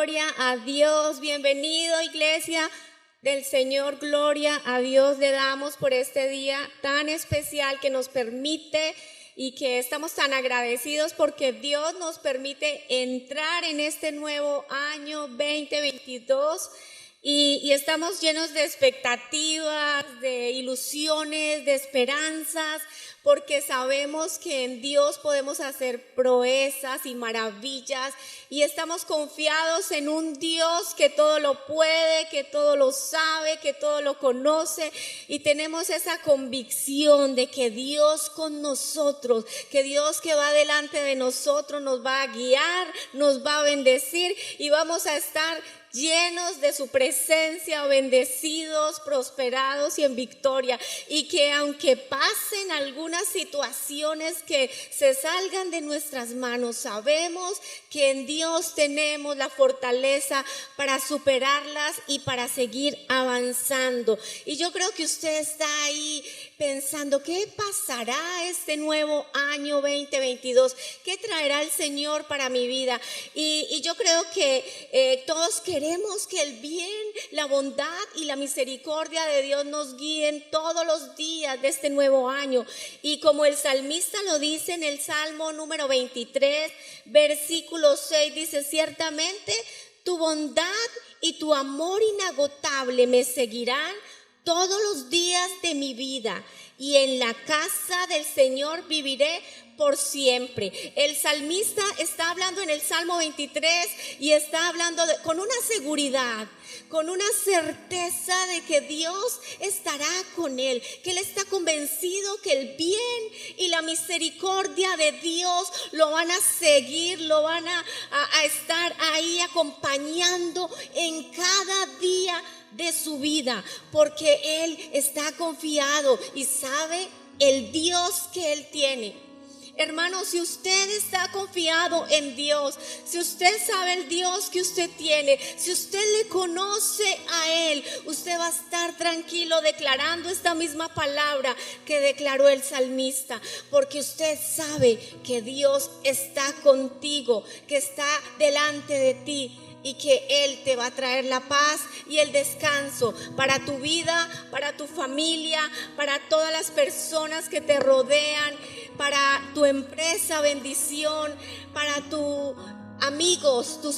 gloria a Dios. Bienvenido, iglesia del Señor, gloria a Dios le damos por este día tan especial que nos permite y que estamos tan agradecidos porque Dios nos permite entrar en este nuevo año 2022 y estamos llenos de expectativas, de ilusiones, de esperanzas, porque sabemos que en Dios podemos hacer proezas y maravillas y estamos confiados en un Dios que todo lo puede, que todo lo sabe, que todo lo conoce, y tenemos esa convicción de que Dios con nosotros, que Dios que va delante de nosotros nos va a guiar, nos va a bendecir y vamos a estar llenos de su presencia, bendecidos, prosperados y en victoria, y que aunque pasen algunas situaciones que se salgan de nuestras manos, sabemos que en Dios tenemos la fortaleza para superarlas y para seguir avanzando. Y yo creo que usted está ahí pensando, ¿qué pasará este nuevo año 2022? ¿Qué traerá el Señor para mi vida? Y yo creo que todos queremos que el bien, la bondad y la misericordia de Dios nos guíen todos los días de este nuevo año. Y como el salmista lo dice en el Salmo número 23, versículo 6, dice: ciertamente tu bondad y tu amor inagotable me seguirán todos los días de mi vida, y en la casa del Señor viviré por siempre. El salmista está hablando en el Salmo 23 y está hablando con una seguridad, con una certeza de que Dios estará con él, que él está convencido que el bien y la misericordia de Dios lo van a seguir, lo van a estar ahí acompañando en cada día de su vida, porque él está confiado y sabe el Dios que él tiene. Hermano, si usted está confiado en Dios, si usted sabe el Dios que usted tiene, si usted le conoce a Él, usted va a estar tranquilo declarando esta misma palabra que declaró el salmista, porque usted sabe que Dios está contigo, que está delante de ti, y que Él te va a traer la paz y el descanso para tu vida, para tu familia, para todas las personas que te rodean, para tu empresa, bendición, para tus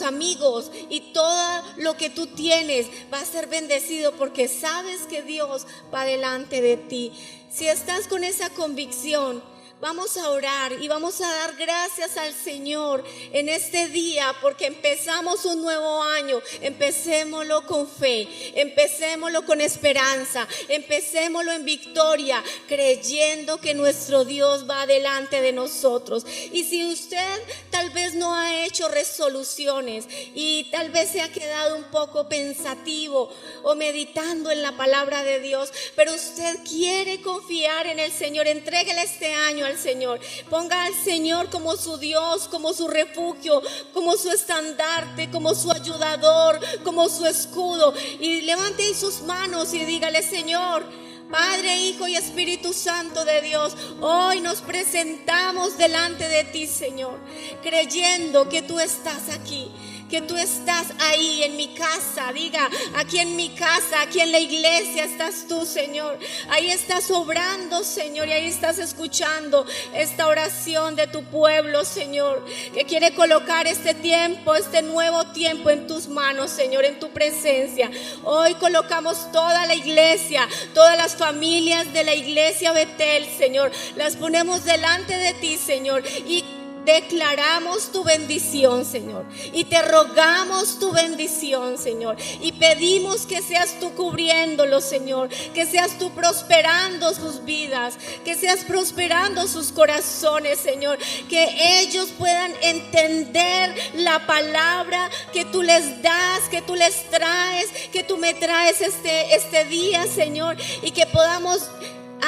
amigos, y todo lo que tú tienes va a ser bendecido porque sabes que Dios va delante de ti. Si estás con esa convicción, vamos a orar y vamos a dar gracias al Señor en este día porque empezamos un nuevo año. Empecémoslo con fe, empecémoslo con esperanza, empecémoslo en victoria, creyendo que nuestro Dios va delante de nosotros. Y si usted tal vez no ha hecho resoluciones y tal vez se ha quedado un poco pensativo o meditando en la palabra de Dios, pero usted quiere confiar en el Señor, entréguele este año al Señor, ponga al Señor como su Dios, como su refugio, como su estandarte, como su ayudador, como su escudo, y levante sus manos y dígale: Señor, Padre, Hijo y Espíritu Santo de Dios, hoy nos presentamos delante de ti, Señor, creyendo que tú estás aquí, que tú estás ahí en mi casa. Diga: aquí en mi casa, aquí en la iglesia estás tú, Señor. Ahí estás obrando, Señor, y ahí estás escuchando esta oración de tu pueblo, Señor, que quiere colocar este tiempo, este nuevo tiempo en tus manos, Señor, en tu presencia. Hoy colocamos toda la iglesia, todas las familias de la iglesia Betel, Señor, las ponemos delante de ti, Señor, y declaramos tu bendición, Señor, y te rogamos tu bendición, Señor, y pedimos que seas tú cubriéndolos, Señor, que seas tú prosperando sus vidas, que seas prosperando sus corazones, Señor, que ellos puedan entender la palabra que tú les das, que tú les traes, que tú me traes este día, Señor, y que podamos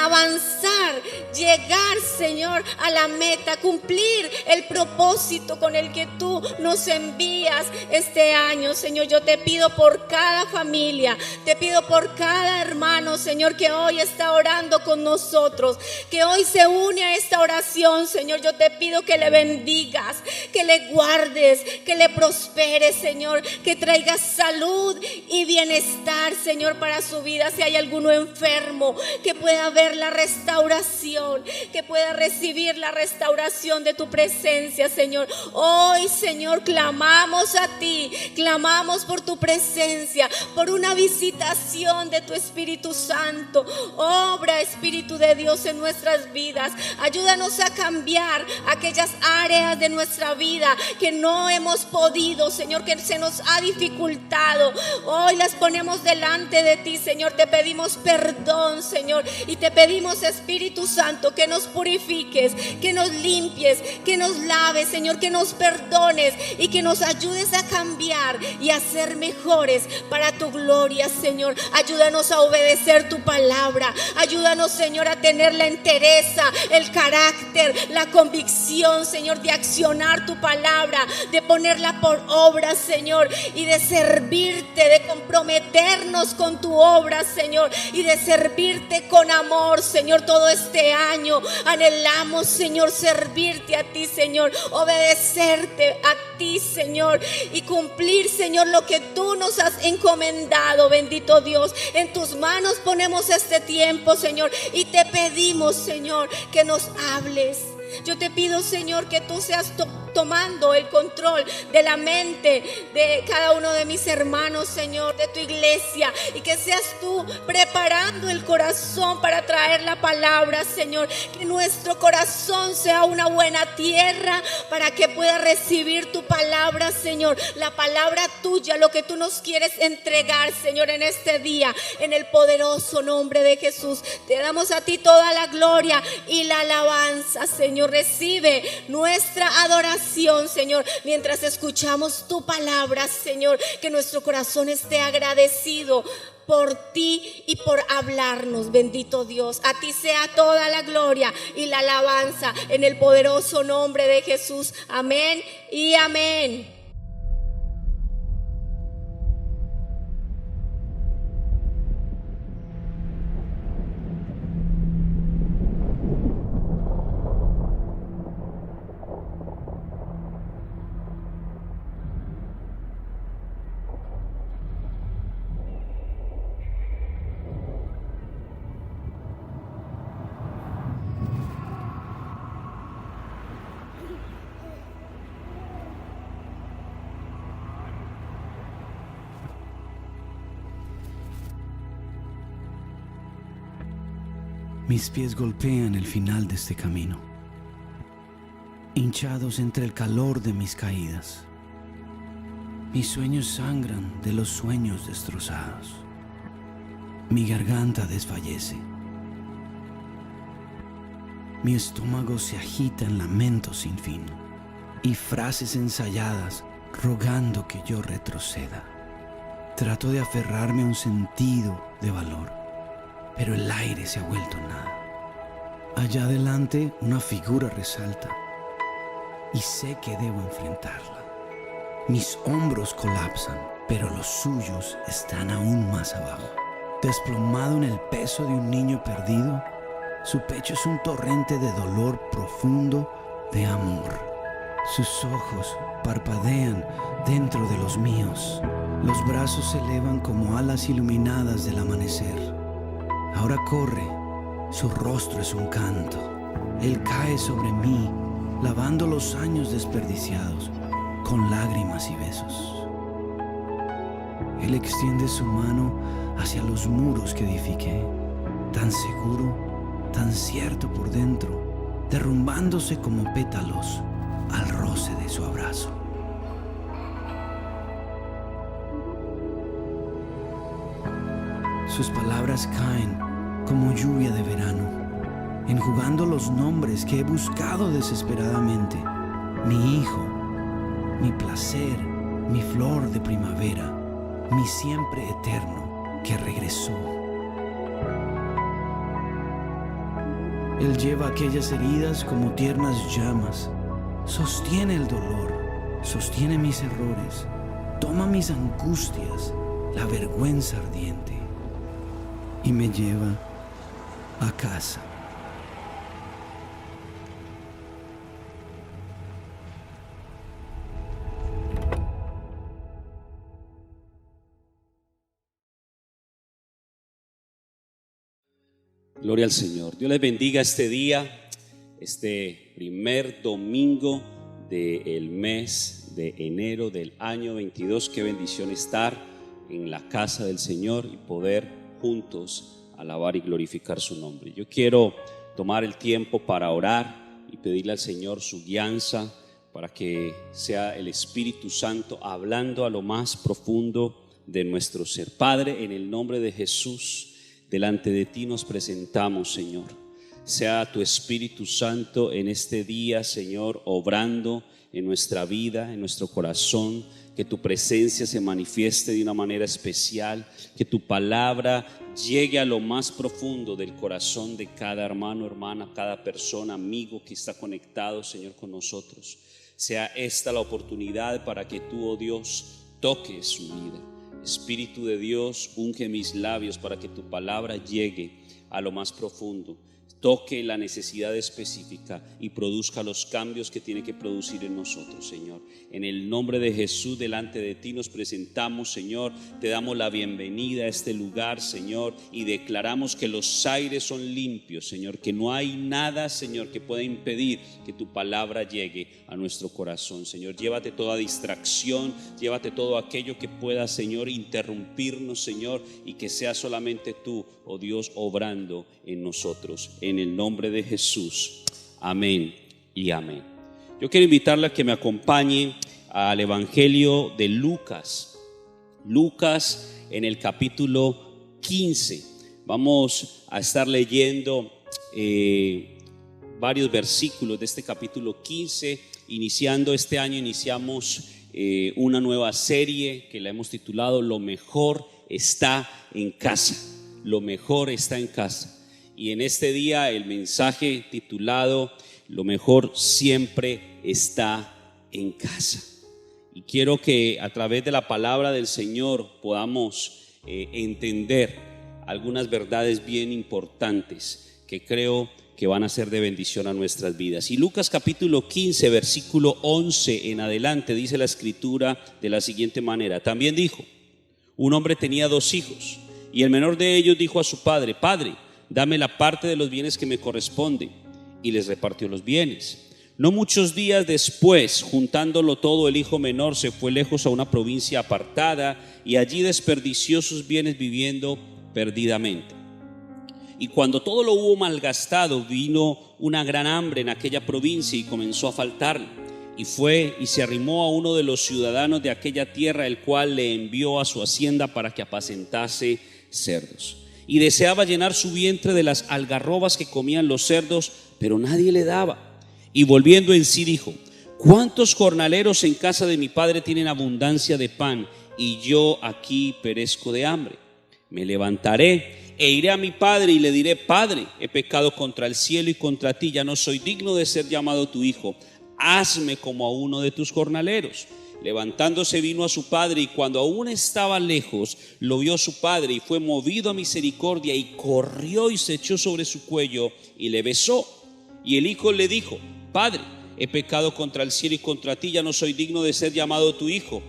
avanzar, llegar, Señor, a la meta, cumplir el propósito con el que tú nos envías este año. Señor, yo te pido por cada familia, te pido por cada hermano, Señor, que hoy está orando con nosotros, que hoy se une a esta oración. Señor, yo te pido que le bendigas, que le guardes, que le prosperes, Señor, que traigas salud y bienestar, Señor, para su vida. Si hay alguno enfermo, que pueda ver la restauración, que pueda recibir la restauración de tu presencia, Señor. Hoy, Señor, clamamos a ti, clamamos por tu presencia, por una visitación de tu Espíritu Santo. Obra, Espíritu de Dios, en nuestras vidas. Ayúdanos a cambiar aquellas áreas de nuestra vida que no hemos podido, Señor, que se nos ha dificultado. Hoy las ponemos delante de ti, Señor. Te pedimos perdón, Señor, y te pedimos, Espíritu Santo, que nos purifiques, que nos limpies, que nos laves, Señor, que nos perdones y que nos ayudes a cambiar y a ser mejores para tu gloria, Señor. Ayúdanos a obedecer tu palabra. Ayúdanos, Señor, a tener la entereza, el carácter, la convicción, Señor, de accionar tu palabra, de ponerla por obra, Señor, y de servirte, de comprometernos con tu obra, Señor, y de servirte con amor, Señor. Todo este año anhelamos, Señor, servirte a ti, Señor, obedecerte a ti, Señor, y cumplir, Señor, lo que tú nos has encomendado. Bendito Dios, en tus manos ponemos este tiempo, Señor, y te pedimos, Señor, que nos hables. Yo te pido, Señor, que tú seas tomando el control de la mente de cada uno de mis hermanos, Señor, de tu iglesia, y que seas tú preparando el corazón para traer la palabra, Señor. Que nuestro corazón sea una buena tierra para que pueda recibir tu palabra, Señor, la palabra tuya, lo que tú nos quieres entregar, Señor, en este día, en el poderoso nombre de Jesús. Te damos a ti toda la gloria y la alabanza, Señor. Recibe nuestra adoración, Señor, mientras escuchamos tu palabra, Señor. Que nuestro corazón esté agradecido por ti y por hablarnos. Bendito Dios, a ti sea toda la gloria y la alabanza, en el poderoso nombre de Jesús. Amén y amén. Mis pies golpean el final de este camino, hinchados entre el calor de mis caídas. Mis sueños sangran de los sueños destrozados. Mi garganta desfallece. Mi estómago se agita en lamentos sin fin y frases ensayadas rogando que yo retroceda. Trato de aferrarme a un sentido de valor, pero el aire se ha vuelto nada. Allá adelante una figura resalta y sé que debo enfrentarla. Mis hombros colapsan, pero los suyos están aún más abajo. Desplomado en el peso de un niño perdido, su pecho es un torrente de dolor profundo, de amor. Sus ojos parpadean dentro de los míos. Los brazos se elevan como alas iluminadas del amanecer. Ahora corre, su rostro es un canto. Él cae sobre mí, lavando los años desperdiciados con lágrimas y besos. Él extiende su mano hacia los muros que edifiqué, tan seguro, tan cierto por dentro, derrumbándose como pétalos al roce de su abrazo. Sus palabras caen como lluvia de verano, enjugando los nombres que he buscado desesperadamente. Mi hijo, mi placer, mi flor de primavera, mi siempre eterno que regresó. Él lleva aquellas heridas como tiernas llamas, sostiene el dolor, sostiene mis errores, toma mis angustias, la vergüenza ardiente, y me lleva a casa. Gloria al Señor. Dios les bendiga este día, este primer domingo del mes de enero del año 22. Qué bendición estar en la casa del Señor y poder juntos alabar y glorificar su nombre. Yo quiero tomar el tiempo para orar y pedirle al Señor su guianza para que sea el Espíritu Santo hablando a lo más profundo de nuestro ser. Padre, en el nombre de Jesús, delante de ti nos presentamos, Señor. Sea tu Espíritu Santo en este día, Señor, obrando en nuestra vida, en nuestro corazón. Que tu presencia se manifieste de una manera especial. Que tu palabra llegue a lo más profundo del corazón de cada hermano, hermana, cada persona, amigo que está conectado, Señor, con nosotros. Sea esta la oportunidad para que tú, oh Dios, toques su vida. Espíritu de Dios, unge mis labios para que tu palabra llegue a lo más profundo, toque la necesidad específica y produzca los cambios que tiene que producir en nosotros, Señor. En el nombre de Jesús, delante de ti nos presentamos, Señor. Te damos la bienvenida a este lugar, Señor, y declaramos que los aires son limpios, Señor, que no hay nada, Señor, que pueda impedir que tu palabra llegue a nuestro corazón, Señor. Llévate toda distracción, llévate todo aquello que pueda, Señor, interrumpirnos, Señor, y que sea solamente tú, oh Dios, obrando en nosotros. En el nombre de Jesús, amén y amén. Yo quiero invitarle a que me acompañe al Evangelio de Lucas. Lucas en el capítulo 15. Vamos a estar leyendo varios versículos de este capítulo 15. Iniciando este año, iniciamos una nueva serie que la hemos titulado Lo mejor está en casa. Lo mejor está en casa. Y en este día el mensaje titulado Lo mejor siempre está en casa. Y quiero que a través de la palabra del Señor podamos entender algunas verdades bien importantes que creo que van a ser de bendición a nuestras vidas. Y Lucas capítulo 15, versículo 11 en adelante, dice la escritura de la siguiente manera. También dijo: un hombre tenía 2 hijos, y el menor de ellos dijo a su padre: Padre, dame la parte de los bienes que me corresponde. Y les repartió los bienes. No muchos días después, juntándolo todo, el hijo menor se fue lejos a una provincia apartada y allí desperdició sus bienes viviendo perdidamente. Y cuando todo lo hubo malgastado, vino una gran hambre en aquella provincia y comenzó a faltarle. Y fue y se arrimó a uno de los ciudadanos de aquella tierra, el cual le envió a su hacienda para que apacentase cerdos. Y deseaba llenar su vientre de las algarrobas que comían los cerdos, pero nadie le daba. Y volviendo en sí dijo: ¿cuántos jornaleros en casa de mi padre tienen abundancia de pan, y yo aquí perezco de hambre? Me levantaré e iré a mi padre y le diré: Padre, he pecado contra el cielo y contra ti, ya no soy digno de ser llamado tu hijo. Hazme como a uno de tus jornaleros. Levantándose vino a su padre, y cuando aún estaba lejos, lo vio su padre, y fue movido a misericordia, y corrió y se echó sobre su cuello y le besó. Y el hijo le dijo: Padre, he pecado contra el cielo y contra ti, ya no soy digno de ser llamado tu hijo.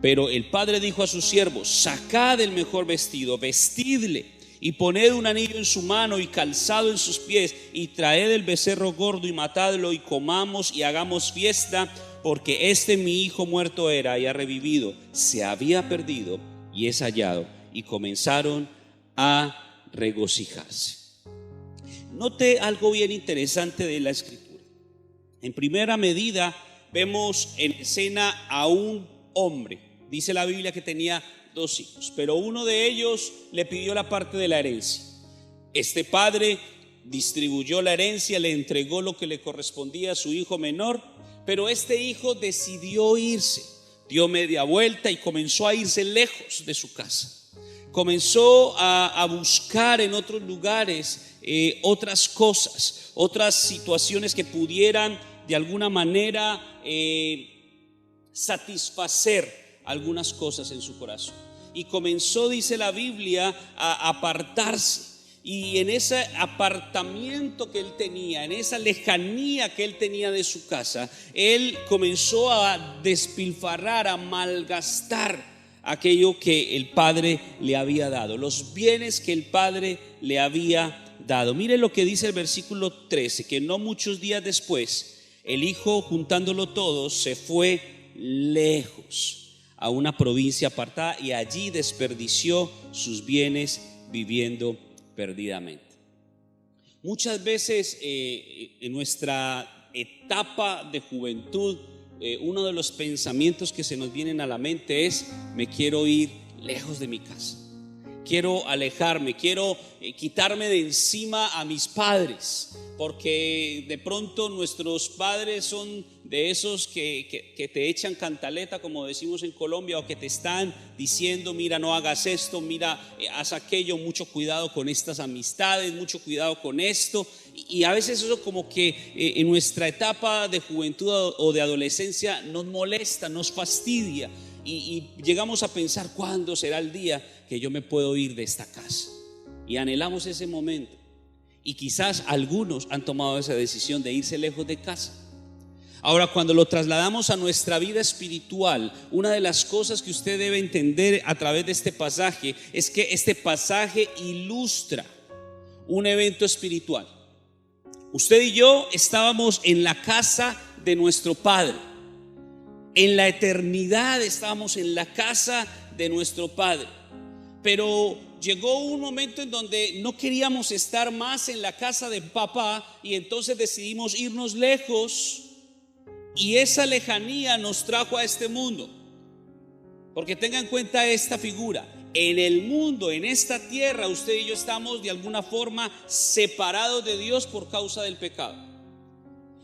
Pero el padre dijo a sus siervos: sacad el mejor vestido, vestidle, y poned un anillo en su mano y calzado en sus pies, y traed el becerro gordo y matadlo, y comamos y hagamos fiesta, porque mi hijo muerto era y ha revivido, se había perdido y es hallado. Y comenzaron a regocijarse. Note algo bien interesante de la escritura. En primera medida vemos en escena a un hombre. Dice la Biblia que tenía 2 hijos, pero uno de ellos le pidió la parte de la herencia. Este padre distribuyó la herencia, le entregó lo que le correspondía a su hijo menor, pero este hijo decidió irse, dio media vuelta y comenzó a irse lejos de su casa. comenzó a buscar en otros lugares otras cosas, otras situaciones que pudieran de alguna manera satisfacer algunas cosas en su corazón. Y comenzó, dice la Biblia, a apartarse. Y en ese apartamiento que él tenía, en esa lejanía que él tenía de su casa, él comenzó a despilfarrar, a malgastar aquello que el Padre le había dado, los bienes que el Padre le había dado. Mire lo que dice el versículo 13, que no muchos días después, el hijo, juntándolo todo, se fue lejos a una provincia apartada y allí desperdició sus bienes viviendo perdidamente. Muchas veces en nuestra etapa de juventud, uno de los pensamientos que se nos vienen a la mente es: me quiero ir lejos de mi casa, quiero alejarme, quiero quitarme de encima a mis padres, porque de pronto nuestros padres son de esos que te echan cantaleta, como decimos en Colombia, o que te están diciendo: mira, no hagas esto, mira, haz aquello, mucho cuidado con estas amistades, mucho cuidado con esto. Y a veces eso como que en nuestra etapa de juventud o de adolescencia nos molesta, nos fastidia, y llegamos a pensar: ¿cuándo será el día que yo me puedo ir de esta casa? Y anhelamos ese momento. Y quizás algunos han tomado esa decisión de irse lejos de casa. Ahora, cuando lo trasladamos a nuestra vida espiritual, una de las cosas que usted debe entender a través de este pasaje es que este pasaje ilustra un evento espiritual. Usted y yo estábamos en la casa de nuestro Padre. En la eternidad estábamos en la casa de nuestro Padre. Pero llegó un momento en donde no queríamos estar más en la casa de papá, y entonces decidimos irnos lejos. Y esa lejanía nos trajo a este mundo. Porque tenga en cuenta esta figura: en el mundo, en esta tierra, usted y yo estamos de alguna forma separados de Dios por causa del pecado.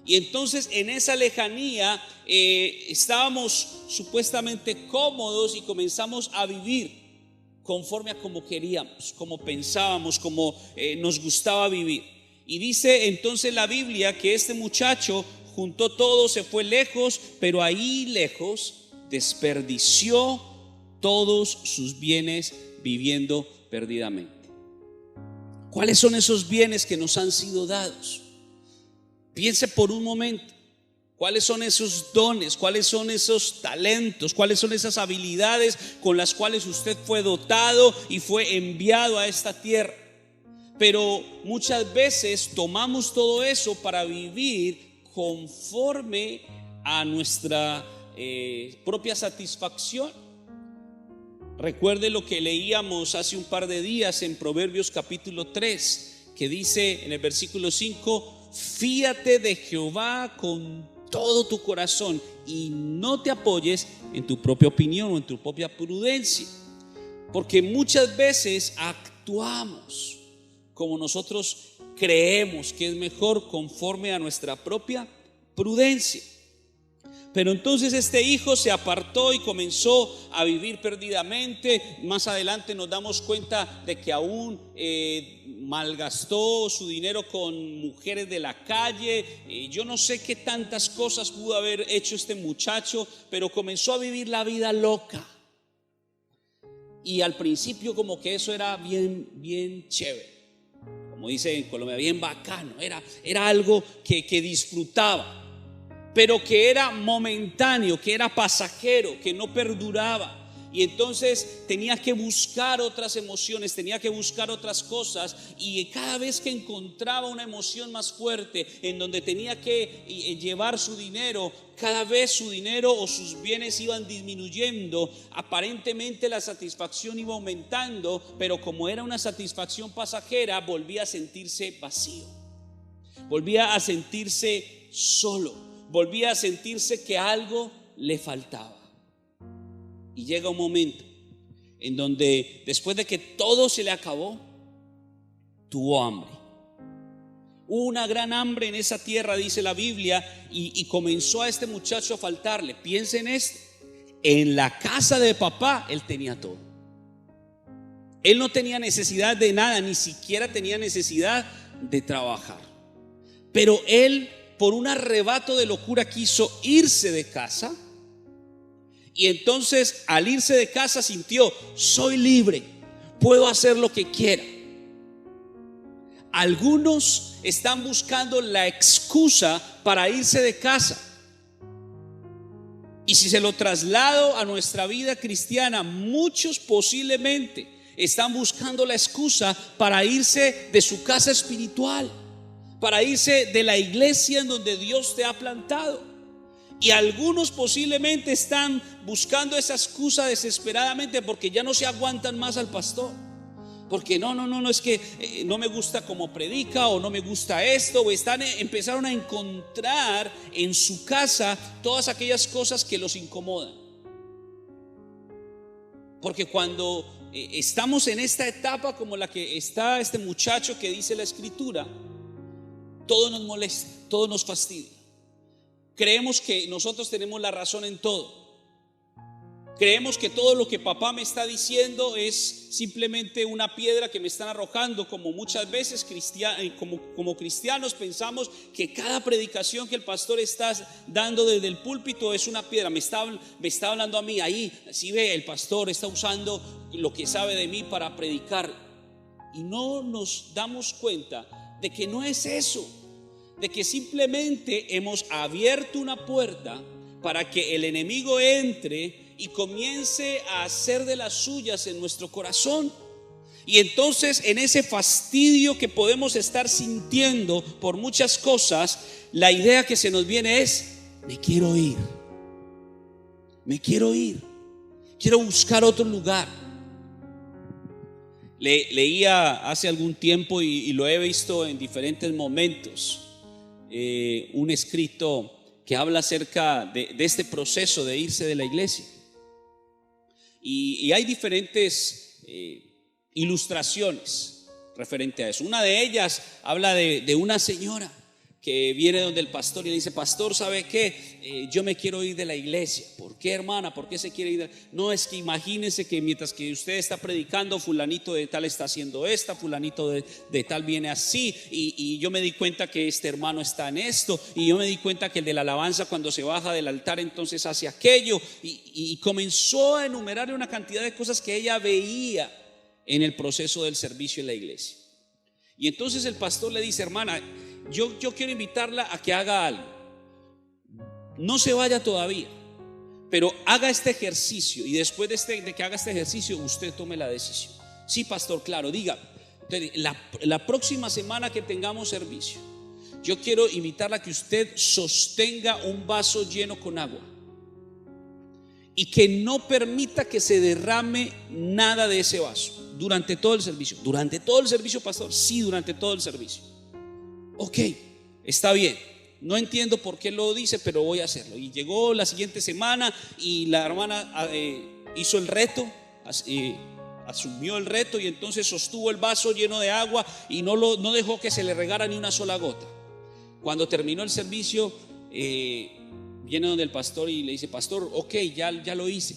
Y entonces en esa lejanía estábamos supuestamente cómodos y comenzamos a vivir conforme a como queríamos, como pensábamos, como nos gustaba vivir. Y dice entonces la Biblia que este muchacho juntó todo, se fue lejos, pero ahí lejos desperdició todos sus bienes viviendo perdidamente. ¿Cuáles son esos bienes que nos han sido dados? Piense por un momento. ¿Cuáles son esos dones? ¿Cuáles son esos talentos? ¿Cuáles son esas habilidades con las cuales usted fue dotado y fue enviado a esta tierra? Pero muchas veces tomamos todo eso para vivir conforme a nuestra propia satisfacción. Recuerde lo que leíamos hace un par de días en Proverbios capítulo 3, que dice en el versículo 5: fíate de Jehová con todo tu corazón y no te apoyes en tu propia opinión o en tu propia prudencia. Porque muchas veces actuamos como nosotros creemos que es mejor, conforme a nuestra propia prudencia. Pero entonces este hijo se apartó y comenzó a vivir perdidamente. Más adelante nos damos cuenta de que aún malgastó su dinero con mujeres de la calle. Yo no sé qué tantas cosas pudo haber hecho este muchacho, pero comenzó a vivir la vida loca. Y al principio como que eso era bien chévere, como dice en Colombia, bien bacano. Era algo que disfrutaba, pero que era momentáneo, que era pasajero, que no perduraba. Y entonces tenía que buscar otras emociones, tenía que buscar otras cosas. Y cada vez que encontraba una emoción más fuerte en donde tenía que llevar su dinero, cada vez su dinero o sus bienes iban disminuyendo. Aparentemente la satisfacción iba aumentando, pero como era una satisfacción pasajera, volvía a sentirse vacío, volvía a sentirse solo, volvía a sentirse que algo le faltaba. Y llega un momento en donde, después de que todo se le acabó, tuvo hambre. Hubo una gran hambre en esa tierra, dice la Biblia, y comenzó a este muchacho a faltarle. Piensen en esto: en la casa de papá él tenía todo. Él no tenía necesidad de nada, ni siquiera tenía necesidad de trabajar. Pero él, por un arrebato de locura, quiso irse de casa. Y entonces, al irse de casa, sintió: soy libre, puedo hacer lo que quiera. Algunos están buscando la excusa para irse de casa. Y si se lo traslado a nuestra vida cristiana, muchos posiblemente están buscando la excusa para irse de su casa espiritual, para irse de la iglesia en donde Dios te ha plantado. Y algunos posiblemente están buscando esa excusa desesperadamente porque ya no se aguantan más al pastor. Porque no, es que no me gusta cómo predica, o no me gusta esto, o empezaron a encontrar en su casa todas aquellas cosas que los incomodan. Porque cuando estamos en esta etapa como la que está este muchacho que dice la escritura, todo nos molesta, todo nos fastidia. Creemos que nosotros tenemos la razón en todo. Creemos que todo lo que papá me está diciendo es simplemente una piedra que me están arrojando, como muchas veces como cristianos pensamos que cada predicación que el pastor está dando desde el púlpito es una piedra. Me está hablando a mí, ahí, si ve, el pastor está usando lo que sabe de mí para predicar. Y no nos damos cuenta de que no es eso, de que simplemente hemos abierto una puerta para que el enemigo entre y comience a hacer de las suyas en nuestro corazón. Y entonces, en ese fastidio que podemos estar sintiendo por muchas cosas, la idea que se nos viene es: me quiero ir, quiero buscar otro lugar. Leía hace algún tiempo y lo he visto en diferentes momentos, un escrito que habla acerca de este proceso de irse de la iglesia. Y hay diferentes ilustraciones referente a eso. Una de ellas habla de una señora que viene donde el pastor y le dice: pastor, ¿sabe qué? Yo me quiero ir de la iglesia. ¿Por qué, hermana? ¿Por qué se quiere ir? No, es que imagínense que mientras que usted está predicando, fulanito de tal está haciendo esta, fulanito de tal viene así, y yo me di cuenta que este hermano está en esto, y yo me di cuenta que el de la alabanza, cuando se baja del altar, entonces hace aquello, y comenzó a enumerarle una cantidad de cosas que ella veía en el proceso del servicio en la iglesia. Y entonces el pastor le dice: hermana, yo quiero invitarla a que haga algo. No se vaya todavía, pero haga este ejercicio, y después de que haga este ejercicio, usted tome la decisión. Sí, pastor, claro, diga. La próxima semana que tengamos servicio, yo quiero invitarla a que usted sostenga un vaso lleno con agua y que no permita que se derrame nada de ese vaso durante todo el servicio. ¿Durante todo el servicio, pastor? Sí, durante todo el servicio. Ok, está bien. No entiendo por qué lo dice, pero voy a hacerlo. Y llegó la siguiente semana y la hermana hizo el reto, asumió el reto, y entonces sostuvo el vaso lleno de agua y no dejó que se le regara ni una sola gota. Cuando terminó el servicio, viene donde el pastor y le dice: pastor, ok, ya lo hice.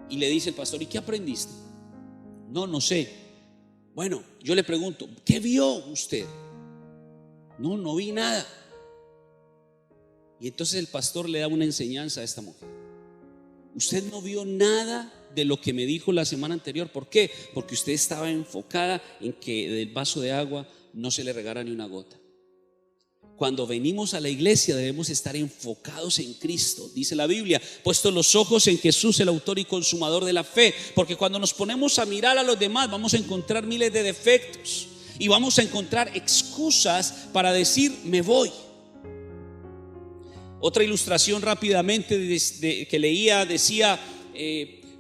Y le dice el pastor: ¿y qué aprendiste? No sé. Bueno, yo le pregunto: ¿qué vio usted? No vi nada. Y entonces el pastor le da una enseñanza a esta mujer: usted no vio nada de lo que me dijo la semana anterior. ¿Por qué? Porque usted estaba enfocada en que del vaso de agua no se le regara ni una gota. Cuando venimos a la iglesia debemos estar enfocados en Cristo. Dice la Biblia: puestos los ojos en Jesús, el autor y consumador de la fe. Porque cuando nos ponemos a mirar a los demás, vamos a encontrar miles de defectos y vamos a encontrar excusas para decir: me voy. Otra ilustración rápidamente que leía decía: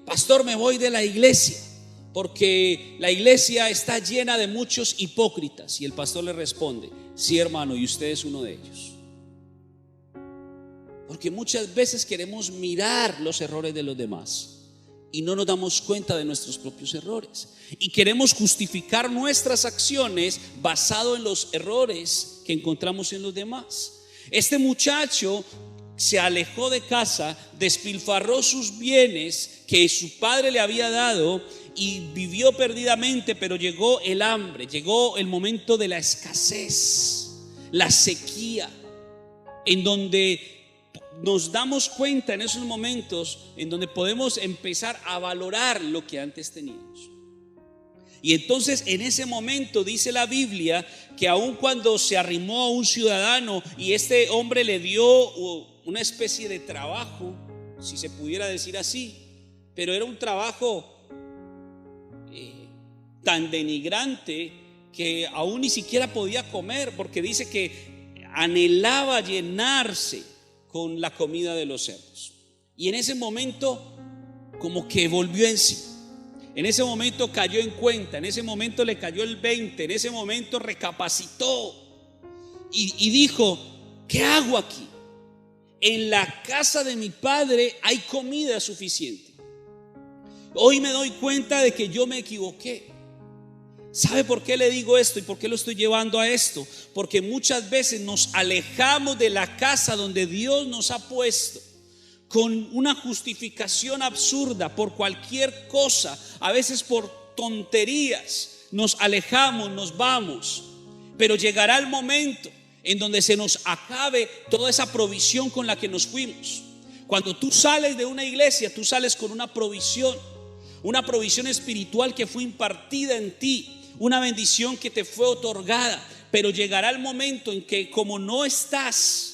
pastor, me voy de la iglesia porque la iglesia está llena de muchos hipócritas. Y el pastor le responde: sí, hermano, y usted es uno de ellos. Porque muchas veces queremos mirar los errores de los demás y no nos damos cuenta de nuestros propios errores, y queremos justificar nuestras acciones basado en los errores que encontramos en los demás. Este muchacho se alejó de casa, despilfarró sus bienes que su padre le había dado, y vivió perdidamente, pero llegó el hambre, llegó el momento de la escasez, la sequía, en donde nos damos cuenta en esos momentos en donde podemos empezar a valorar lo que antes teníamos. Y entonces en ese momento dice la Biblia que aun cuando se arrimó a un ciudadano y este hombre le dio una especie de trabajo, si se pudiera decir así, pero era un trabajo tan denigrante que aún ni siquiera podía comer, porque dice que anhelaba llenarse con la comida de los cerdos. Y en ese momento como que volvió en sí. En ese momento cayó en cuenta, en ese momento le cayó el 20, en ese momento recapacitó y dijo: ¿qué hago aquí? En la casa de mi padre hay comida suficiente. Hoy me doy cuenta de que yo me equivoqué. ¿Sabe por qué le digo esto y por qué lo estoy llevando a esto? Porque muchas veces nos alejamos de la casa donde Dios nos ha puesto con una justificación absurda por cualquier cosa, a veces por tonterías. Nos alejamos, nos vamos, pero llegará el momento en donde se nos acabe toda esa provisión con la que nos fuimos. Cuando tú sales de una iglesia, tú sales con una provisión espiritual que fue impartida en ti, una bendición que te fue otorgada, pero llegará el momento en que, como no estás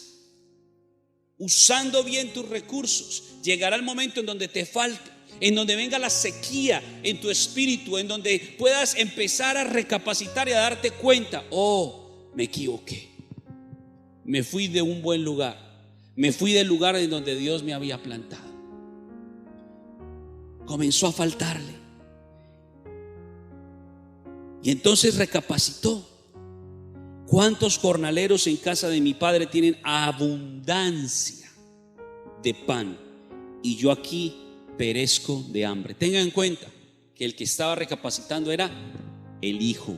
usando bien tus recursos, llegará el momento en donde te falte, en donde venga la sequía en tu espíritu, en donde puedas empezar a recapacitar y a darte cuenta: oh, me equivoqué, me fui de un buen lugar, me fui del lugar en donde Dios me había plantado. Comenzó a faltarle y entonces recapacitó. ¿Cuántos jornaleros en casa de mi padre tienen abundancia de pan y yo aquí perezco de hambre? Tengan en cuenta que el que estaba recapacitando era el hijo,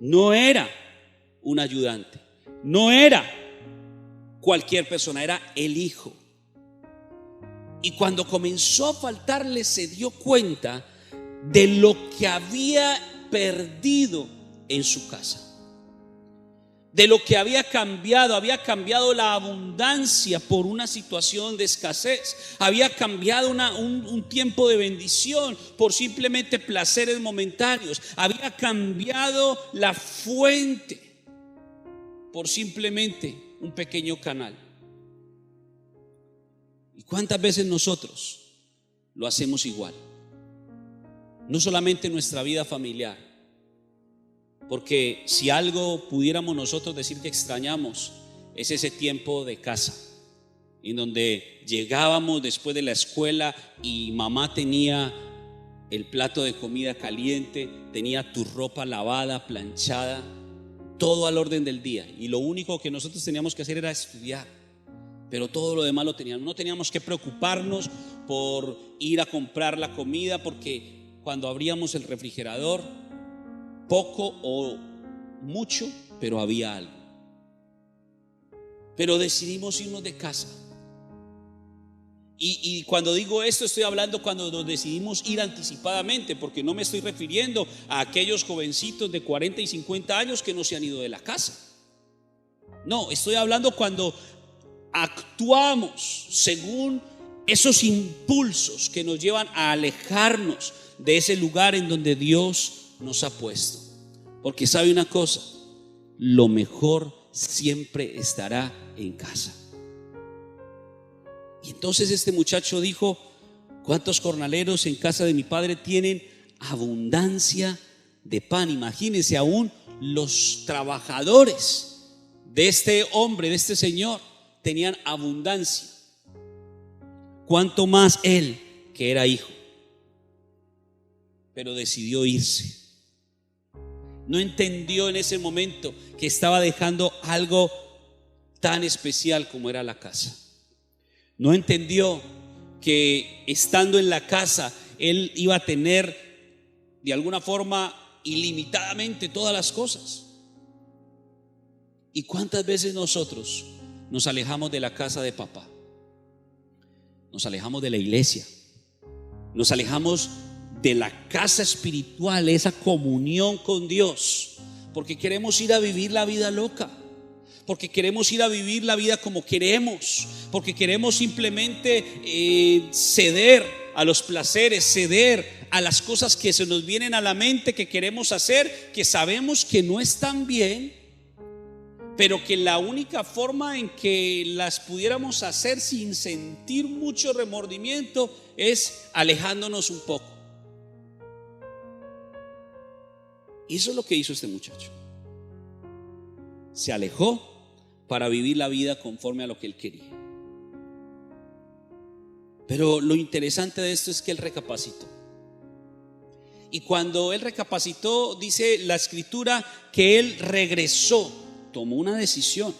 no era un ayudante, no era cualquier persona, era el hijo. Y cuando comenzó a faltarle, se dio cuenta de lo que había perdido en su casa, de lo que había cambiado la abundancia por una situación de escasez, había cambiado un tiempo de bendición por simplemente placeres momentáneos, había cambiado la fuente por simplemente un pequeño canal. ¿Y cuántas veces nosotros lo hacemos igual? No solamente en nuestra vida familiar, porque si algo pudiéramos nosotros decir que extrañamos, es ese tiempo de casa, en donde llegábamos después de la escuela y mamá tenía el plato de comida caliente, tenía tu ropa lavada, planchada, todo al orden del día, y lo único que nosotros teníamos que hacer era estudiar, pero todo lo demás lo teníamos. No teníamos que preocuparnos por ir a comprar la comida, porque cuando abríamos el refrigerador, poco o mucho, pero había algo. Pero decidimos irnos de casa. Y cuando digo esto, estoy hablando cuando nos decidimos ir anticipadamente, porque no me estoy refiriendo a aquellos jovencitos de 40 y 50 años que no se han ido de la casa. No, estoy hablando cuando actuamos según esos impulsos que nos llevan a alejarnos de ese lugar en donde Dios nos ha puesto. Porque sabe una cosa, lo mejor siempre estará en casa. Y entonces este muchacho dijo: ¿cuántos jornaleros en casa de mi padre tienen abundancia de pan? Imagínense, aún los trabajadores de este hombre, de este señor, tenían abundancia. ¿Cuánto más él, que era hijo? Pero decidió irse. No entendió en ese momento que estaba dejando algo tan especial como era la casa. No entendió que estando en la casa él iba a tener de alguna forma ilimitadamente todas las cosas. ¿Y cuántas veces nosotros nos alejamos de la casa de papá? Nos alejamos de la iglesia, nos alejamos de la casa espiritual, esa comunión con Dios, porque queremos ir a vivir la vida loca, porque queremos ir a vivir la vida como queremos, porque queremos simplemente ceder a los placeres, ceder a las cosas que se nos vienen a la mente, que queremos hacer, que sabemos que no están bien, pero que la única forma en que las pudiéramos hacer sin sentir mucho remordimiento es alejándonos un poco. Y eso es lo que hizo este muchacho. Se alejó para vivir la vida conforme a lo que él quería. Pero lo interesante de esto es que él recapacitó. Y cuando él recapacitó, dice la escritura que él regresó, tomó una decisión.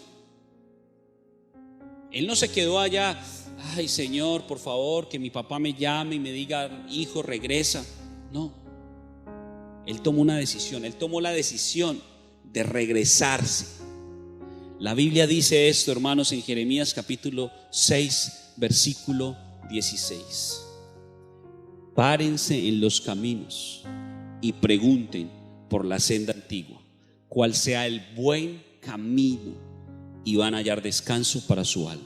Él no se quedó allá, ay Señor, por favor, que mi papá me llame y me diga, hijo, regresa. No, él tomó una decisión, él tomó la decisión de regresarse. La Biblia dice esto, hermanos, en Jeremías capítulo 6, versículo 16. Párense en los caminos y pregunten por la senda antigua, cuál sea el buen camino, y van a hallar descanso para su alma.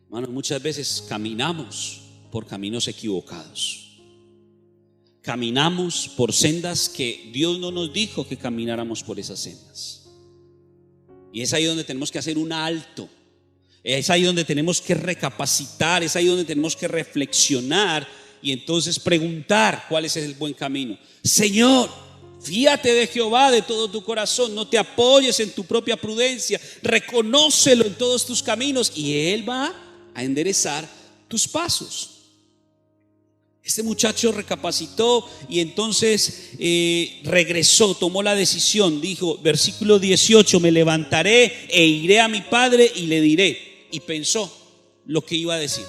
Hermanos, muchas veces caminamos por caminos equivocados. Caminamos por sendas que Dios no nos dijo que camináramos por esas sendas. Y es ahí donde tenemos que hacer un alto. Es ahí donde tenemos que recapacitar, es ahí donde tenemos que reflexionar y entonces preguntar cuál es el buen camino. Señor, fíate de Jehová de todo tu corazón, no te apoyes en tu propia prudencia, reconócelo en todos tus caminos y Él va a enderezar tus pasos. Este muchacho recapacitó y entonces regresó, tomó la decisión, dijo, versículo 18, me levantaré e iré a mi padre y le diré. Y pensó lo que iba a decir.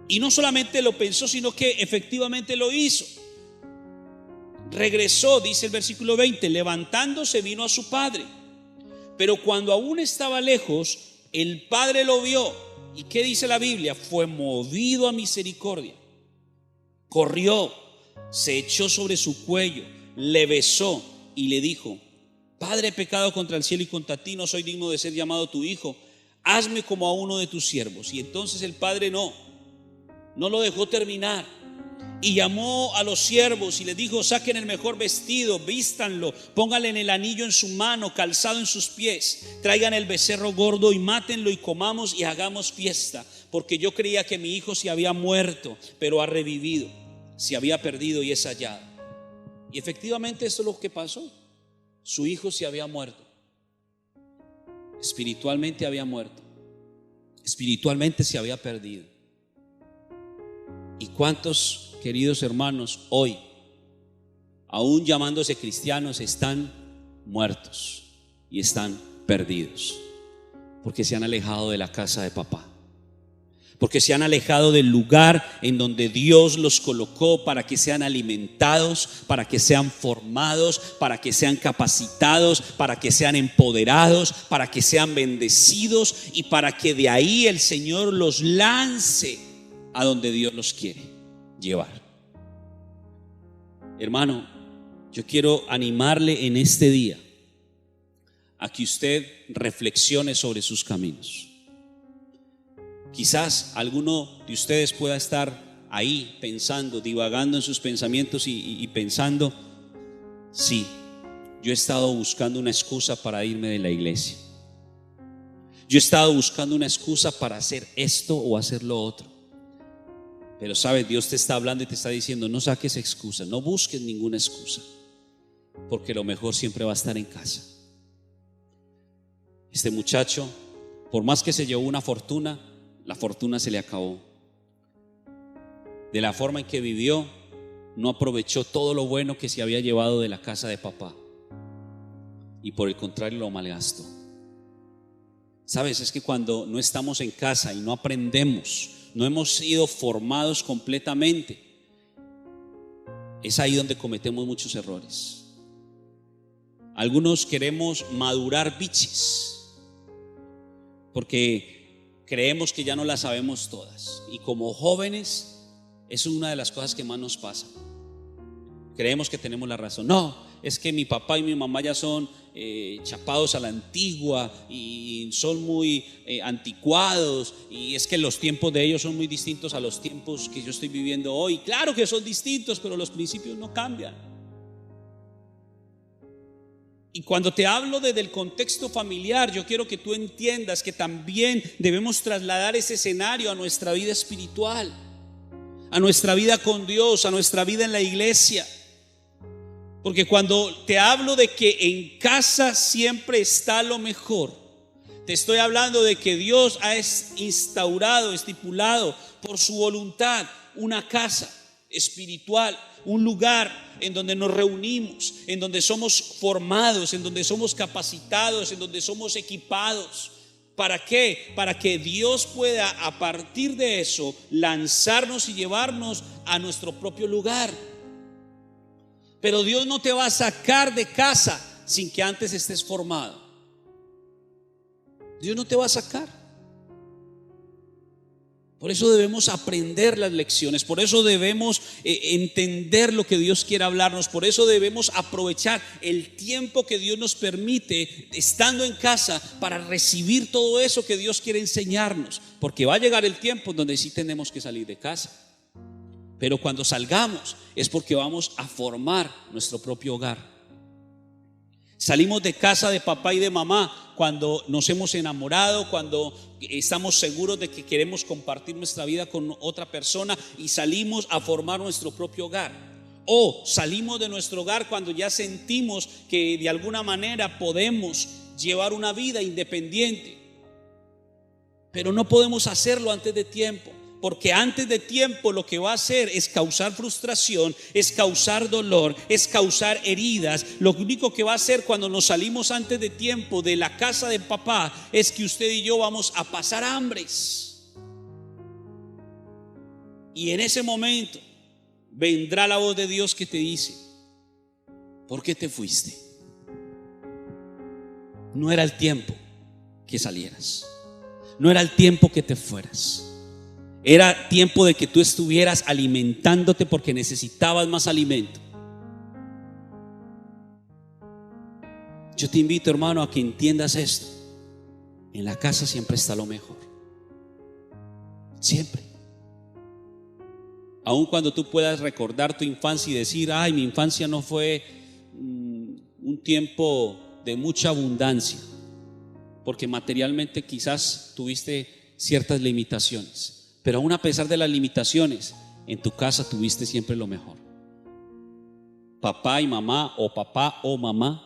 Y no solamente lo pensó, sino que efectivamente lo hizo. Regresó, dice el versículo 20, levantándose vino a su padre. Pero cuando aún estaba lejos, el padre lo vio. ¿Y qué dice la Biblia? Fue movido a misericordia. Corrió, se echó sobre su cuello, le besó y le dijo, Padre, he pecado contra el cielo y contra ti, no soy digno de ser llamado tu hijo. Hazme como a uno de tus siervos. Y entonces el padre no lo dejó terminar. Y llamó a los siervos y les dijo, saquen el mejor vestido, vístanlo, pónganle el anillo en su mano, calzado en sus pies, traigan el becerro gordo y mátenlo y comamos y hagamos fiesta, porque yo creía que mi hijo se había muerto, pero ha revivido, se había perdido y es hallado. Y efectivamente esto es lo que pasó. Su hijo se había muerto, espiritualmente había muerto, espiritualmente se había perdido. ¿Y cuántos, queridos hermanos, hoy, aún llamándose cristianos, están muertos y están perdidos? Porque se han alejado de la casa de papá, porque se han alejado del lugar en donde Dios los colocó para que sean alimentados, para que sean formados, para que sean capacitados, para que sean empoderados, para que sean bendecidos y para que de ahí el Señor los lance a donde Dios los quiere llevar. Hermano, yo quiero animarle en este día a que usted reflexione sobre sus caminos. Quizás alguno de ustedes pueda estar ahí pensando, divagando en sus pensamientos y pensando, sí, yo he estado buscando una excusa para irme de la iglesia. Yo he estado buscando una excusa para hacer esto o hacer lo otro. Pero sabes, Dios te está hablando y te está diciendo, no saques excusa, no busques ninguna excusa, porque lo mejor siempre va a estar en casa. Este muchacho, por más que se llevó una fortuna, la fortuna se le acabó. De la forma en que vivió, no aprovechó todo lo bueno que se había llevado de la casa de papá, y por el contrario lo malgastó. Sabes, es que cuando no estamos en casa y no aprendemos, no hemos sido formados completamente, es ahí donde cometemos muchos errores. Algunos queremos madurar bichis porque creemos que ya no las sabemos todas, y como jóvenes Es una de las cosas que más nos pasa. Creemos que tenemos la razón. No, es que mi papá y mi mamá ya son chapados a la antigua y son muy anticuados, y es que los tiempos de ellos son muy distintos a los tiempos que yo estoy viviendo hoy. Claro que son distintos, pero los principios no cambian. Y cuando te hablo desde el contexto familiar, yo quiero que tú entiendas que también debemos trasladar ese escenario a nuestra vida espiritual, a nuestra vida con Dios, a nuestra vida en la iglesia. Porque cuando te hablo de que en casa siempre está lo mejor, te estoy hablando de que Dios ha instaurado, estipulado por su voluntad una casa espiritual, un lugar en donde nos reunimos, en donde somos formados, en donde somos capacitados, en donde somos equipados. ¿Para qué? Para que Dios pueda a partir de eso lanzarnos y llevarnos a nuestro propio lugar. Pero Dios no te va a sacar de casa sin que antes estés formado. Dios no te va a sacar. Por eso debemos aprender las lecciones, por eso debemos entender lo que Dios quiere hablarnos, por eso debemos aprovechar el tiempo que Dios nos permite estando en casa para recibir todo eso que Dios quiere enseñarnos, porque va a llegar el tiempo donde sí tenemos que salir de casa. Pero cuando salgamos es porque vamos a formar nuestro propio hogar. Salimos de casa de papá y de mamá cuando nos hemos enamorado, cuando estamos seguros de que queremos compartir nuestra vida con otra persona y salimos a formar nuestro propio hogar. O salimos de nuestro hogar cuando ya sentimos que de alguna manera podemos llevar una vida independiente. Pero no podemos hacerlo antes de tiempo. Porque antes de tiempo lo que va a hacer es causar frustración, es causar dolor, es causar heridas. Lo único que va a hacer cuando nos salimos antes de tiempo de la casa de papá es que usted y yo vamos a pasar hambres. Y en ese momento vendrá la voz de Dios que te dice: ¿por qué te fuiste? No era el tiempo que salieras, no era el tiempo que te fueras. Era tiempo de que tú estuvieras alimentándote porque necesitabas más alimento. Yo te invito, hermano, a que entiendas esto. En la casa siempre está lo mejor. Siempre. Aun cuando tú puedas recordar tu infancia y decir: ay, mi infancia no fue un tiempo de mucha abundancia, porque materialmente quizás tuviste ciertas limitaciones. Pero aún a pesar de las limitaciones, en tu casa tuviste siempre lo mejor. Papá y mamá, o papá o mamá,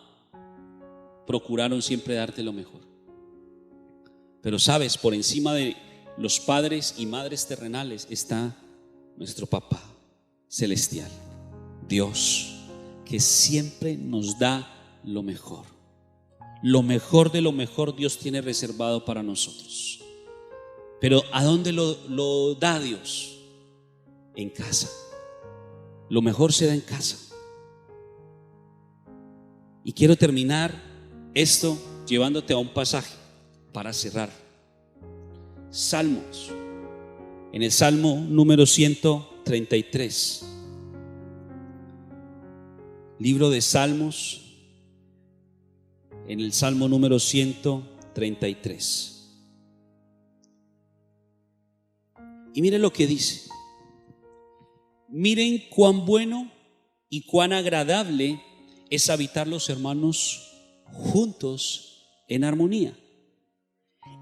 procuraron siempre darte lo mejor. Pero sabes, por encima de los padres y madres terrenales está nuestro papá celestial, Dios, que siempre nos da lo mejor. Lo mejor de lo mejor Dios tiene reservado para nosotros. Pero ¿a dónde lo da Dios? En casa. Lo mejor se da en casa. Y quiero terminar esto llevándote a un pasaje para cerrar. Salmos. En el Salmo número 133. Libro de Salmos. En el Salmo número 133. Y miren lo que dice: miren cuán bueno y cuán agradable es habitar los hermanos juntos en armonía.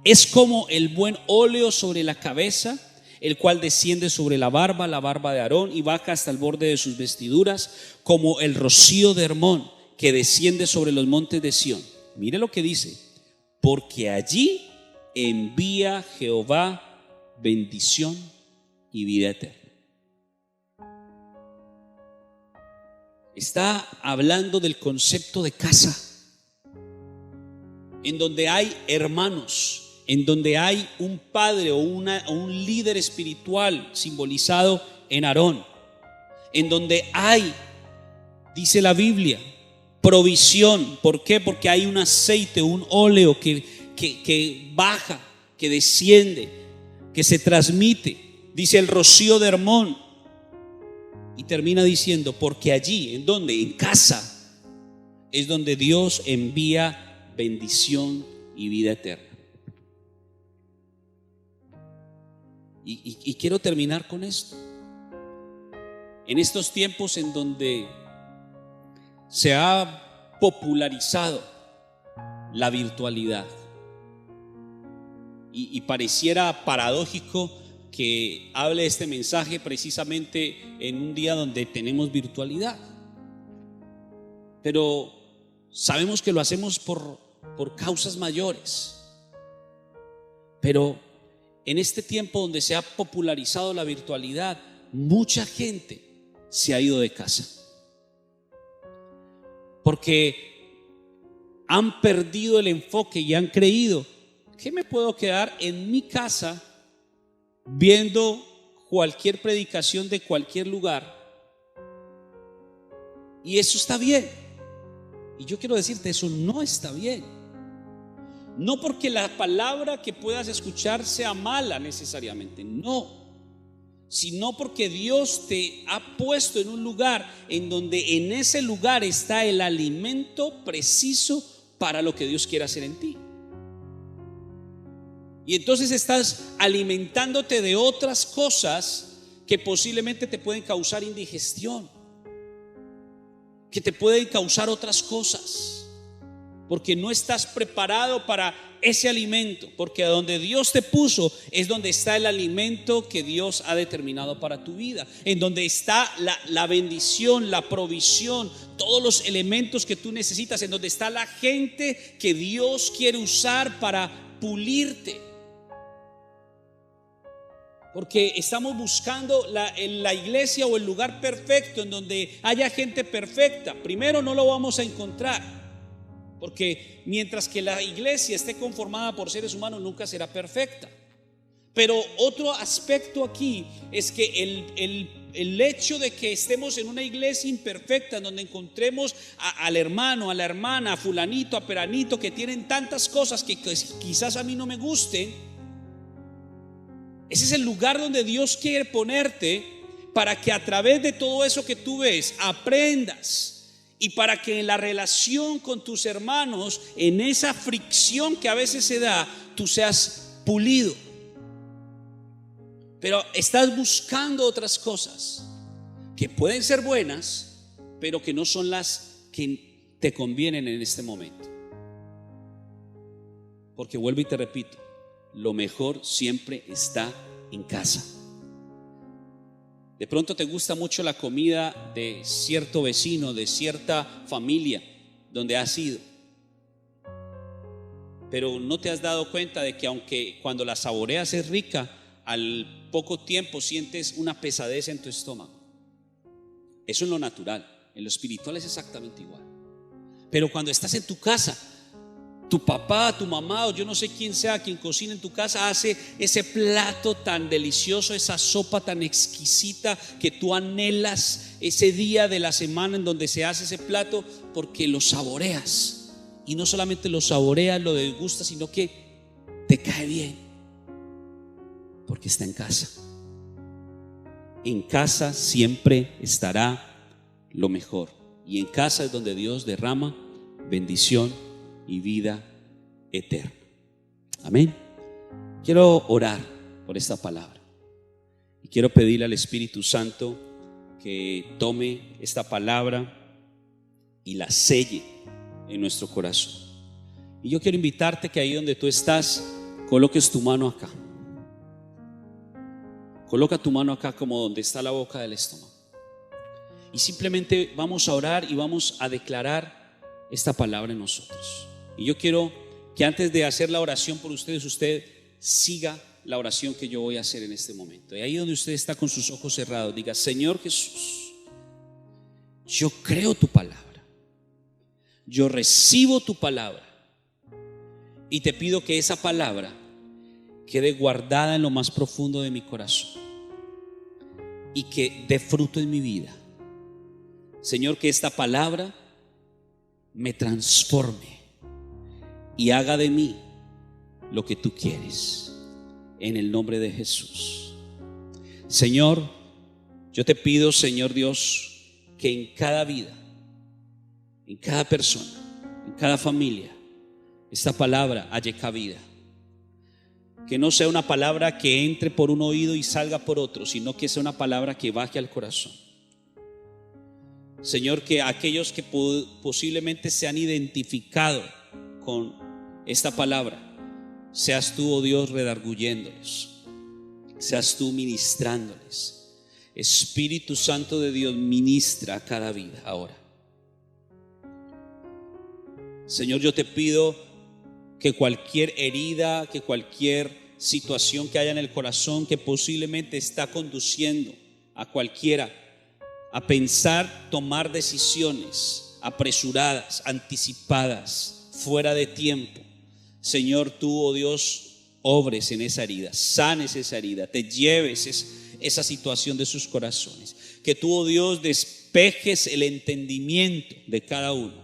Es como el buen óleo sobre la cabeza, el cual desciende sobre la barba de Aarón y baja hasta el borde de sus vestiduras, como el rocío de Hermón que desciende sobre los montes de Sión. Mire lo que dice: porque allí envía Jehová bendición y vida eterna. Está hablando del concepto de casa, en donde hay hermanos, en donde hay un padre o un líder espiritual simbolizado en Aarón, en donde hay, dice la Biblia, provisión. ¿Por qué? Porque hay un aceite, un óleo que baja, que desciende, que se transmite. Dice el rocío de Hermón, Y termina diciendo, porque allí, ¿en dónde? En casa, es donde Dios envía bendición y vida eterna. Y quiero terminar con esto. En estos tiempos en donde se ha popularizado la virtualidad, y pareciera paradójico que hable este mensaje precisamente en un día donde tenemos virtualidad, pero sabemos que lo hacemos por causas mayores. Pero en este tiempo donde se ha popularizado la virtualidad, mucha gente se ha ido de casa porque han perdido el enfoque y han creído que me puedo quedar en mi casa viendo cualquier predicación de cualquier lugar, y eso está bien. Y yo quiero decirte, eso no está bien. No porque la palabra que puedas escuchar sea mala necesariamente, no, sino porque Dios te ha puesto en un lugar en donde en ese lugar está el alimento preciso para lo que Dios quiere hacer en ti. Y entonces estás alimentándote de otras cosas que posiblemente te pueden causar indigestión, que te pueden causar otras cosas, porque no estás preparado para ese alimento, porque donde Dios te puso es donde está el alimento que Dios ha determinado para tu vida, en donde está la bendición, la provisión, todos los elementos que tú necesitas, en donde está la gente que Dios quiere usar para pulirte. Porque estamos buscando la iglesia o el lugar perfecto en donde haya gente perfecta. Primero, no lo vamos a encontrar, porque mientras que la iglesia esté conformada por seres humanos, nunca será perfecta. Pero otro aspecto aquí es que el hecho de que estemos en una iglesia imperfecta, en donde encontremos al hermano, a la hermana, a fulanito, a peranito, que tienen tantas cosas que quizás a mí no me gusten, ese es el lugar donde Dios quiere ponerte, para que a través de todo eso que tú ves aprendas, y para que en la relación con tus hermanos, en esa fricción que a veces se da, tú seas pulido. Pero estás buscando otras cosas que pueden ser buenas, pero que no son las que te convienen en este momento. Porque vuelvo y te repito, lo mejor siempre está en casa. De pronto te gusta mucho la comida de cierto vecino, de cierta familia donde has ido, pero no te has dado cuenta de que aunque cuando la saboreas es rica, al poco tiempo sientes una pesadez en tu estómago. Eso en lo natural. En lo espiritual es exactamente igual. Pero cuando estás en tu casa, tu papá, tu mamá, o yo no sé quién sea quien cocina en tu casa, hace ese plato tan delicioso, esa sopa tan exquisita que tú anhelas ese día de la semana en donde se hace ese plato, porque lo saboreas. Y no solamente lo saboreas, lo degustas, sino que te cae bien, porque está en casa. En casa siempre estará lo mejor, y en casa es donde Dios derrama bendición y vida eterna. Amén. Quiero orar por esta palabra y quiero pedirle al Espíritu Santo que tome esta palabra y la selle en nuestro corazón. Y yo quiero invitarte que ahí donde tú estás, coloques tu mano acá. Coloca tu mano acá, como donde está la boca del estómago, y simplemente vamos a orar y vamos a declarar esta palabra en nosotros. Y yo quiero que antes de hacer la oración por ustedes, usted siga la oración que yo voy a hacer en este momento. Y ahí donde usted está con sus ojos cerrados, diga: Señor Jesús, yo creo tu palabra, yo recibo tu palabra, y te pido que esa palabra quede guardada en lo más profundo de mi corazón y que dé fruto en mi vida. Señor, que esta palabra me transforme y haga de mí lo que tú quieres, en el nombre de Jesús. Señor, Yo te pido, Señor Dios, que en cada vida, en cada persona, en cada familia, esta palabra halle cabida. Que no sea una palabra que entre por un oído y salga por otro, sino que sea una palabra que baje al corazón. Señor, que aquellos que posiblemente se han identificado con esta palabra, seas tú, oh Dios, redarguyéndoles, seas tú ministrándoles. Espíritu Santo de Dios, ministra a cada vida ahora. Señor, yo te pido que cualquier herida, que cualquier situación que haya en el corazón que posiblemente está conduciendo a cualquiera a pensar, tomar decisiones apresuradas, anticipadas, fuera de tiempo, Señor, tú, oh Dios, obres en esa herida, sanes esa herida, te lleves esa situación de sus corazones. Que tú, oh Dios, despejes el entendimiento de cada uno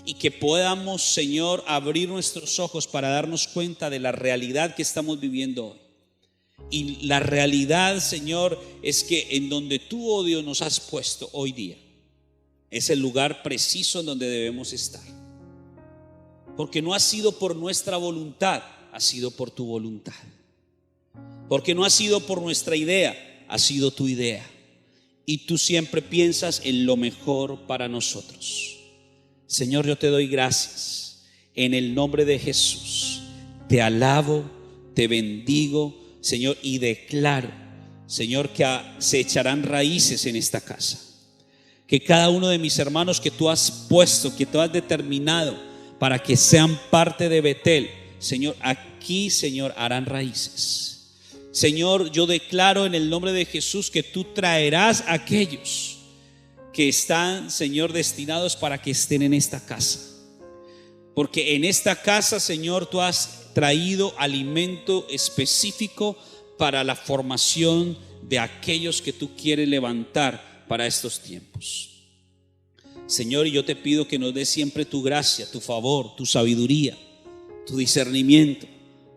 y que podamos, Señor, abrir nuestros ojos para darnos cuenta de la realidad que estamos viviendo hoy. Y la realidad, Señor, es que en donde tú, oh Dios, nos has puesto hoy día es el lugar preciso en donde debemos estar. Porque no ha sido por nuestra voluntad, ha sido por tu voluntad. Porque no ha sido por nuestra idea, ha sido tu idea. Y tú siempre piensas en lo mejor para nosotros. Señor, yo te doy gracias en el nombre de Jesús. Te alabo, te bendigo, Señor, y declaro, Señor, que se echarán raíces en esta casa. Que cada uno de mis hermanos que tú has puesto, que tú has determinado para que sean parte de Betel, Señor, aquí, Señor, harán raíces. Señor, yo declaro en el nombre de Jesús que tú traerás a aquellos que están, Señor, destinados para que estén en esta casa. Porque en esta casa, Señor, tú has traído alimento específico para la formación de aquellos que tú quieres levantar para estos tiempos. Señor, y yo te pido que nos des siempre tu gracia, tu favor, tu sabiduría, tu discernimiento,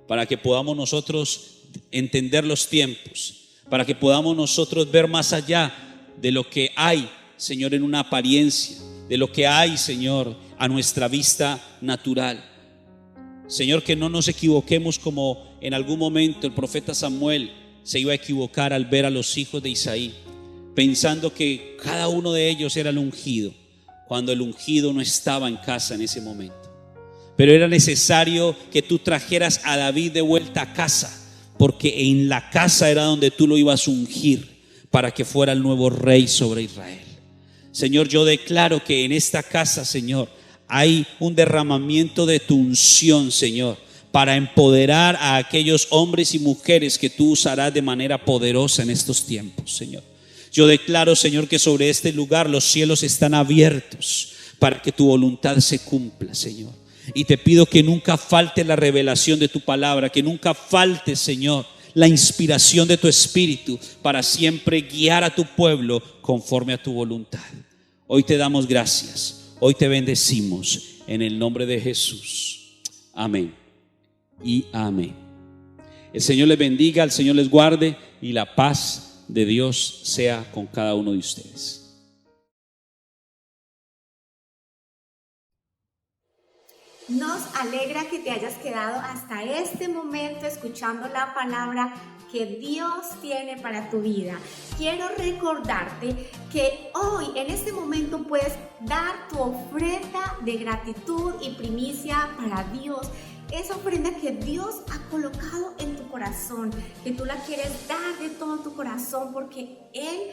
para que podamos nosotros entender los tiempos, para que podamos nosotros ver más allá de lo que hay, Señor, en una apariencia, de lo que hay, Señor, a nuestra vista natural. Señor, que no nos equivoquemos como en algún momento el profeta Samuel se iba a equivocar al ver a los hijos de Isaí, pensando que cada uno de ellos era el ungido, cuando el ungido no estaba en casa en ese momento. Pero era necesario que tú trajeras a David de vuelta a casa, porque en la casa era donde tú lo ibas a ungir para que fuera el nuevo rey sobre Israel. Señor, yo declaro que en esta casa, Señor, hay un derramamiento de tu unción, Señor, para empoderar a aquellos hombres y mujeres que tú usarás de manera poderosa en estos tiempos, Señor. Yo declaro, Señor, que sobre este lugar los cielos están abiertos para que tu voluntad se cumpla, Señor. Y te pido que nunca falte la revelación de tu palabra, que nunca falte, Señor, la inspiración de tu Espíritu para siempre guiar a tu pueblo conforme a tu voluntad. Hoy te damos gracias, hoy te bendecimos en el nombre de Jesús. Amén y amén. El Señor les bendiga, el Señor les guarde y la paz de Dios sea con cada uno de ustedes. Nos alegra que te hayas quedado hasta este momento escuchando la palabra que Dios tiene para tu vida. Quiero recordarte que hoy, en este momento, puedes dar tu ofrenda de gratitud y primicia para Dios. Esa ofrenda que Dios ha colocado en tu corazón, que tú la quieres dar de todo tu corazón porque Él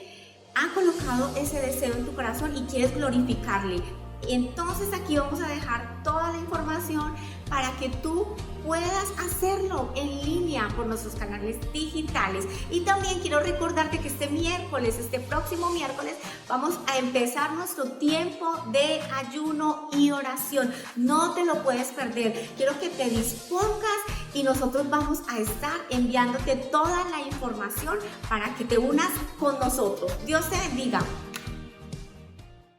ha colocado ese deseo en tu corazón y quieres glorificarle. Entonces aquí vamos a dejar toda la información para que tú puedas hacerlo en línea por nuestros canales digitales. Y también quiero recordarte que este próximo miércoles, vamos a empezar nuestro tiempo de ayuno y oración. No te lo puedes perder. Quiero que te dispongas y nosotros vamos a estar enviándote toda la información para que te unas con nosotros. Dios te bendiga.